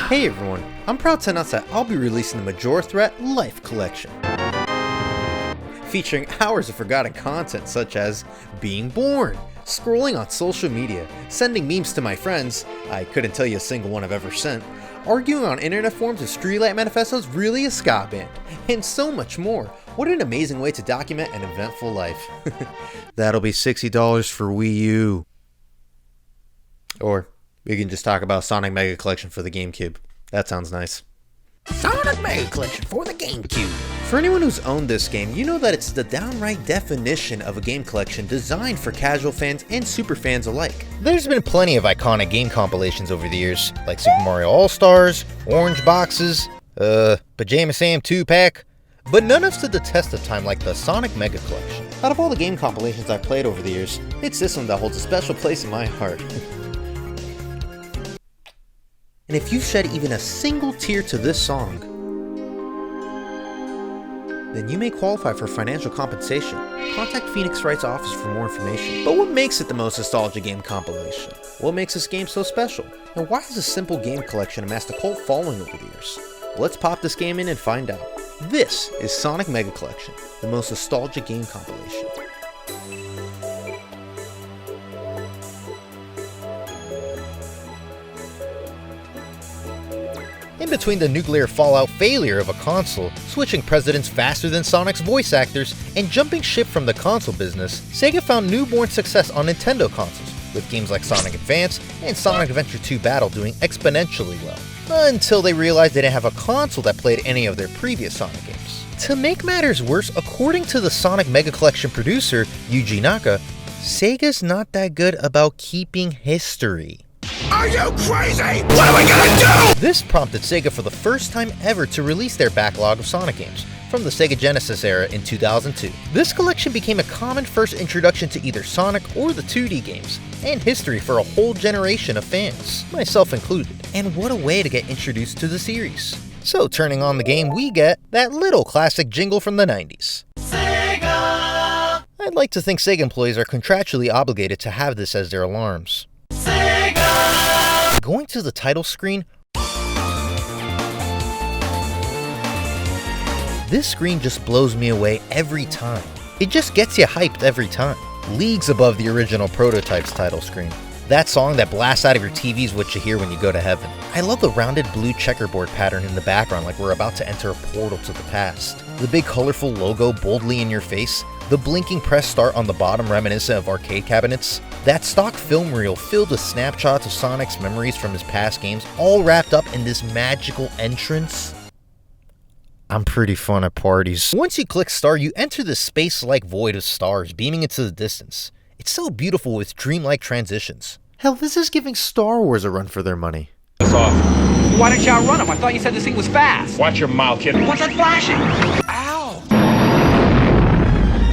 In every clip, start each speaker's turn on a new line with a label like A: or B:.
A: Hey everyone, I'm proud to announce that I'll be releasing the Majora Threat Life Collection, featuring hours of forgotten content such as being born, scrolling on social media, sending memes to my friends, I couldn't tell you a single one I've ever sent, arguing on internet forums if Streetlight Manifesto's really a ska band, and so much more. What an amazing way to document an eventful life. That'll be $60 for Wii U. Or we can just talk about Sonic Mega Collection for the GameCube. That sounds nice.
B: Sonic Mega Collection for the GameCube.
A: For anyone who's owned this game, you know that it's the downright definition of a game collection designed for casual fans and super fans alike.
C: There's been plenty of iconic game compilations over the years, like Super Mario All-Stars, Orange Boxes, Pajama Sam 2-pack, but none have stood the test of time like the Sonic Mega Collection.
A: Out of all the game compilations I've played over the years, it's this one that holds a special place in my heart. And if you've shed even a single tear to this song, then you may qualify for financial compensation. Contact Phoenix Wright's office for more information. But what makes it the most nostalgia game compilation? What makes this game so special? And why has a simple game collection amassed a cult following over the years? Let's pop this game in and find out. This is Sonic Mega Collection, the most nostalgic game compilation.
C: In between the nuclear fallout failure of a console, switching presidents faster than Sonic's voice actors, and jumping ship from the console business, Sega found newborn success on Nintendo consoles, with games like Sonic Advance and Sonic Adventure 2 Battle doing exponentially well, until they realized they didn't have a console that played any of their previous Sonic games. To make matters worse, according to the Sonic Mega Collection producer, Yuji Naka, Sega's not that good about keeping history.
B: Are you crazy? What are we gonna do?
C: This prompted Sega for the first time ever to release their backlog of Sonic games from the Sega Genesis era in 2002. This collection became a common first introduction to either Sonic or the 2D games, and history for a whole generation of fans, myself included. And what a way to get introduced to the series. So turning on the game, we get that little classic jingle from the 90s. Sega! I'd like to think Sega employees are contractually obligated to have this as their alarms. Going to the title screen, this screen just blows me away every time. It just gets you hyped every time. Leagues above the original prototype's title screen. That song that blasts out of your TV is what you hear when you go to heaven. I love the rounded blue checkerboard pattern in the background like we're about to enter a portal to the past. The big colorful logo boldly in your face. The blinking press start on the bottom reminiscent of arcade cabinets. That stock film reel filled with snapshots of Sonic's memories from his past games, all wrapped up in this magical entrance. I'm pretty fun at parties. Once you click start, you enter this space-like void of stars beaming into the distance. It's so beautiful with dreamlike transitions.
A: Hell, this is giving Star Wars a run for their money.
D: That's off.
E: Why didn't you outrun him? I thought you said this thing was fast.
D: Watch your mouth, kid.
E: What's that flashing? Ow!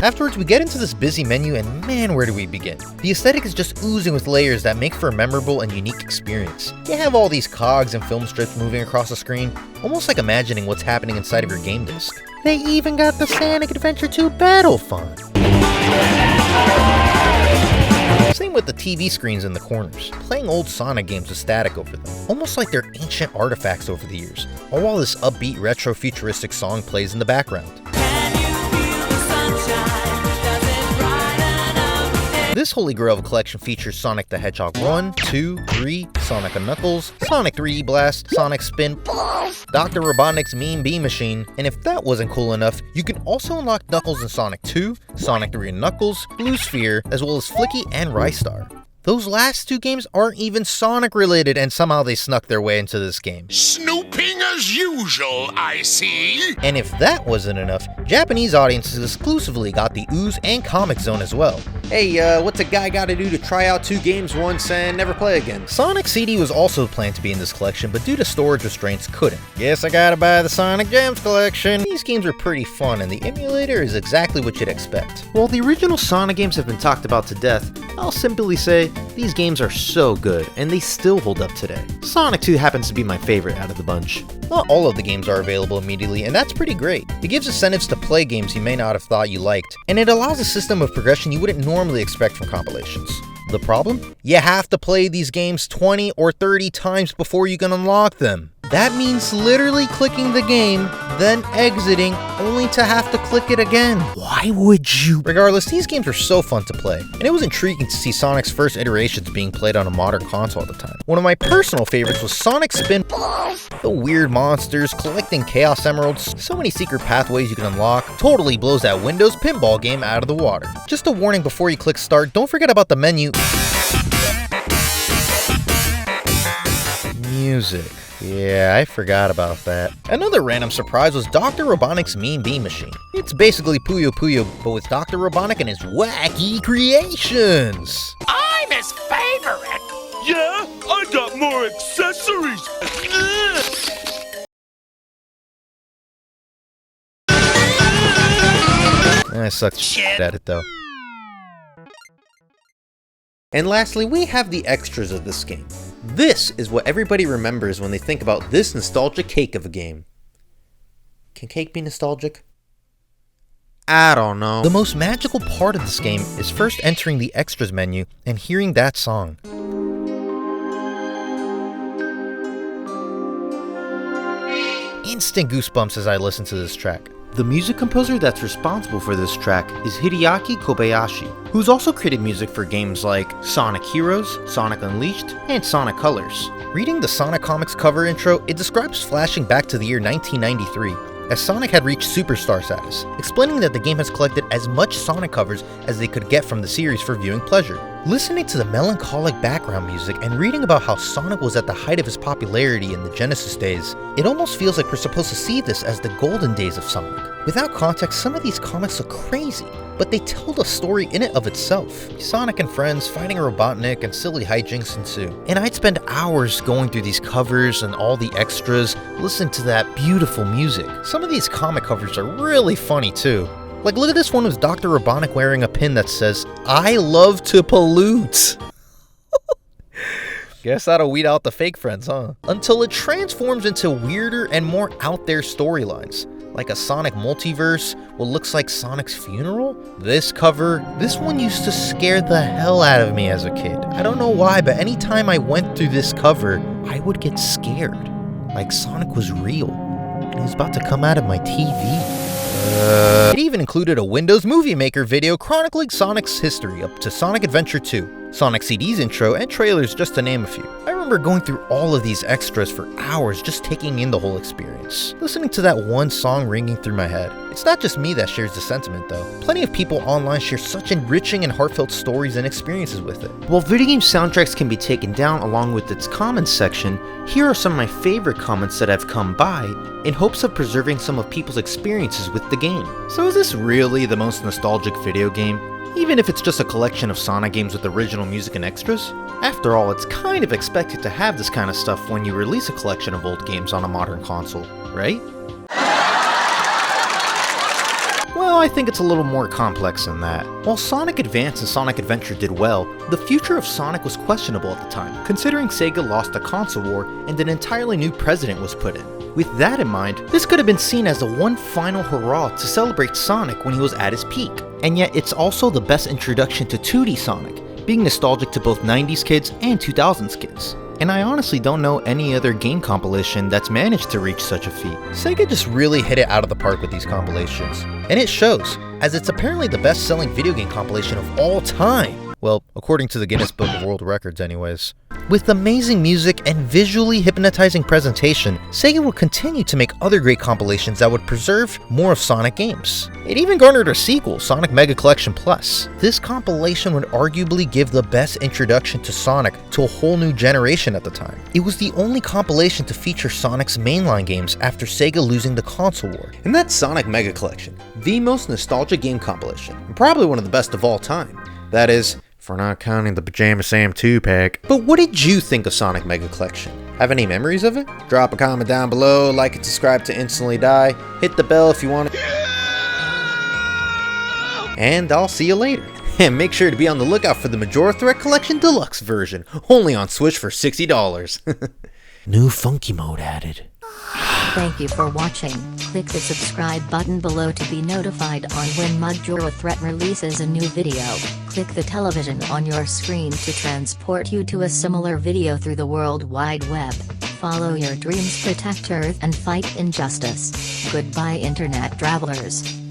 C: Afterwards, we get into this busy menu, and man, where do we begin? The aesthetic is just oozing with layers that make for a memorable and unique experience. You have all these cogs and film strips moving across the screen, almost like imagining what's happening inside of your game disc. They even got the Sonic Adventure 2 Battle font. Same with the TV screens in the corners, playing old Sonic games with static over them, almost like they're ancient artifacts over the years, all while this upbeat retro futuristic song plays in the background. This holy grail of a collection features Sonic the Hedgehog 1, 2, 3, Sonic & Knuckles, Sonic 3D Blast, Sonic Spinball, Dr. Robotnik's Mean Beam Machine, and if that wasn't cool enough, you can also unlock Knuckles in Sonic 2, Sonic 3 and Knuckles, Blue Sphere, as well as Flicky and Rystar. Those last two games aren't even Sonic related, and somehow they snuck their way into this game.
B: Snooping as usual, I see.
C: And if that wasn't enough, Japanese audiences exclusively got the Ooze and Comic Zone as well.
A: Hey, what's a guy gotta do to try out 2 games once and never play again?
C: Sonic CD was also planned to be in this collection, but due to storage restraints, couldn't. Guess I gotta buy the Sonic Gems collection. These games are pretty fun, and the emulator is exactly what you'd expect.
A: While the original Sonic games have been talked about to death, I'll simply say, these games are so good, and they still hold up today. Sonic 2 happens to be my favorite out of the bunch.
C: Not all of the games are available immediately, and that's pretty great. It gives incentives to play games you may not have thought you liked, and it allows a system of progression you wouldn't normally expect from compilations. The problem? You have to play these games 20 or 30 times before you can unlock them. That means literally clicking the game, then exiting, only to have to click it again. Why would you? Regardless, these games were so fun to play, and it was intriguing to see Sonic's first iterations being played on a modern console at the time. One of my personal favorites was Sonic Spinball. The weird monsters, collecting Chaos Emeralds, so many secret pathways you can unlock, totally blows that Windows pinball game out of the water. Just a warning before you click start, don't forget about the menu. Music. Yeah, I forgot about that. Another random surprise was Dr. Robotnik's Mean Bean Machine. It's basically Puyo Puyo, but with Dr. Robotnik and his wacky creations.
B: I'm his favorite.
D: Yeah, I got more accessories.
C: I sucked shit at it though.
A: And lastly, we have the extras of this game. This is what everybody remembers when they think about this nostalgic cake of a game. Can cake be nostalgic? I don't know.
C: The most magical part of this game is first entering the extras menu and hearing that song. Instant goosebumps as I listen to this track.
A: The music composer that's responsible for this track is Hideaki Kobayashi, who's also created music for games like Sonic Heroes, Sonic Unleashed, and Sonic Colors.
C: Reading the Sonic Comics cover intro, it describes flashing back to the year 1993, as Sonic had reached superstar status, explaining that the game has collected as much Sonic covers as they could get from the series for viewing pleasure. Listening to the melancholic background music and reading about how Sonic was at the height of his popularity in the Genesis days, it almost feels like we're supposed to see this as the golden days of Sonic. Without context, some of these comics look crazy, but they tell a story in and of itself. Sonic and friends fighting Robotnik and silly hijinks ensue. And I'd spend hours going through these covers and all the extras, listening to that beautiful music. Some of these comic covers are really funny too. Like, look at this one with Dr. Robotnik wearing a pin that says, "I love to pollute." Guess that'll weed out the fake friends, huh? Until it transforms into weirder and more out there storylines, like a Sonic multiverse, what looks like Sonic's funeral? This one used to scare the hell out of me as a kid. I don't know why, but anytime I went through this cover, I would get scared. Like Sonic was real, and he was about to come out of my TV. It even included a Windows Movie Maker video chronicling Sonic's history up to Sonic Adventure 2, Sonic CD's intro, and trailers, just to name a few. I remember going through all of these extras for hours just taking in the whole experience, listening to that one song ringing through my head. It's not just me that shares the sentiment though. Plenty of people online share such enriching and heartfelt stories and experiences with it.
A: While video game soundtracks can be taken down along with its comments section, here are some of my favorite comments that have come by in hopes of preserving some of people's experiences with the game. So is this really the most nostalgic video game? Even if it's just a collection of Sonic games with original music and extras? After all, it's kind of expected to have this kind of stuff when you release a collection of old games on a modern console, right? Well, I think it's a little more complex than that. While Sonic Advance and Sonic Adventure did well, the future of Sonic was questionable at the time, considering Sega lost a console war and an entirely new president was put in. With that in mind, this could have been seen as the one final hurrah to celebrate Sonic when he was at his peak. And yet it's also the best introduction to 2D Sonic, being nostalgic to both 90s kids and 2000s kids. And I honestly don't know any other game compilation that's managed to reach such a feat.
C: Sega just really hit it out of the park with these compilations. And it shows, as it's apparently the best-selling video game compilation of all time. Well, according to the Guinness Book of World Records anyways. With amazing music and visually hypnotizing presentation, Sega would continue to make other great compilations that would preserve more of Sonic games. It even garnered a sequel, Sonic Mega Collection Plus. This compilation would arguably give the best introduction to Sonic to a whole new generation at the time. It was the only compilation to feature Sonic's mainline games after Sega losing the console war.
A: And that's Sonic Mega Collection, the most nostalgic game compilation, and probably one of the best of all time. That is, if we're not counting the Pajama Sam 2-pack. But what did you think of Sonic Mega Collection? Have any memories of it? Drop a comment down below, like and subscribe to instantly die, hit the bell if you want to. And I'll see you later. And make sure to be on the lookout for the Majora Threat Collection Deluxe version, only on Switch for $60. New funky mode added.
F: Thank you for watching. Click the subscribe button below to be notified on when Majora Threat releases a new video. Click the television on your screen to transport you to a similar video through the World Wide Web. follow your dreams, protect Earth, and fight injustice. Goodbye, Internet travelers.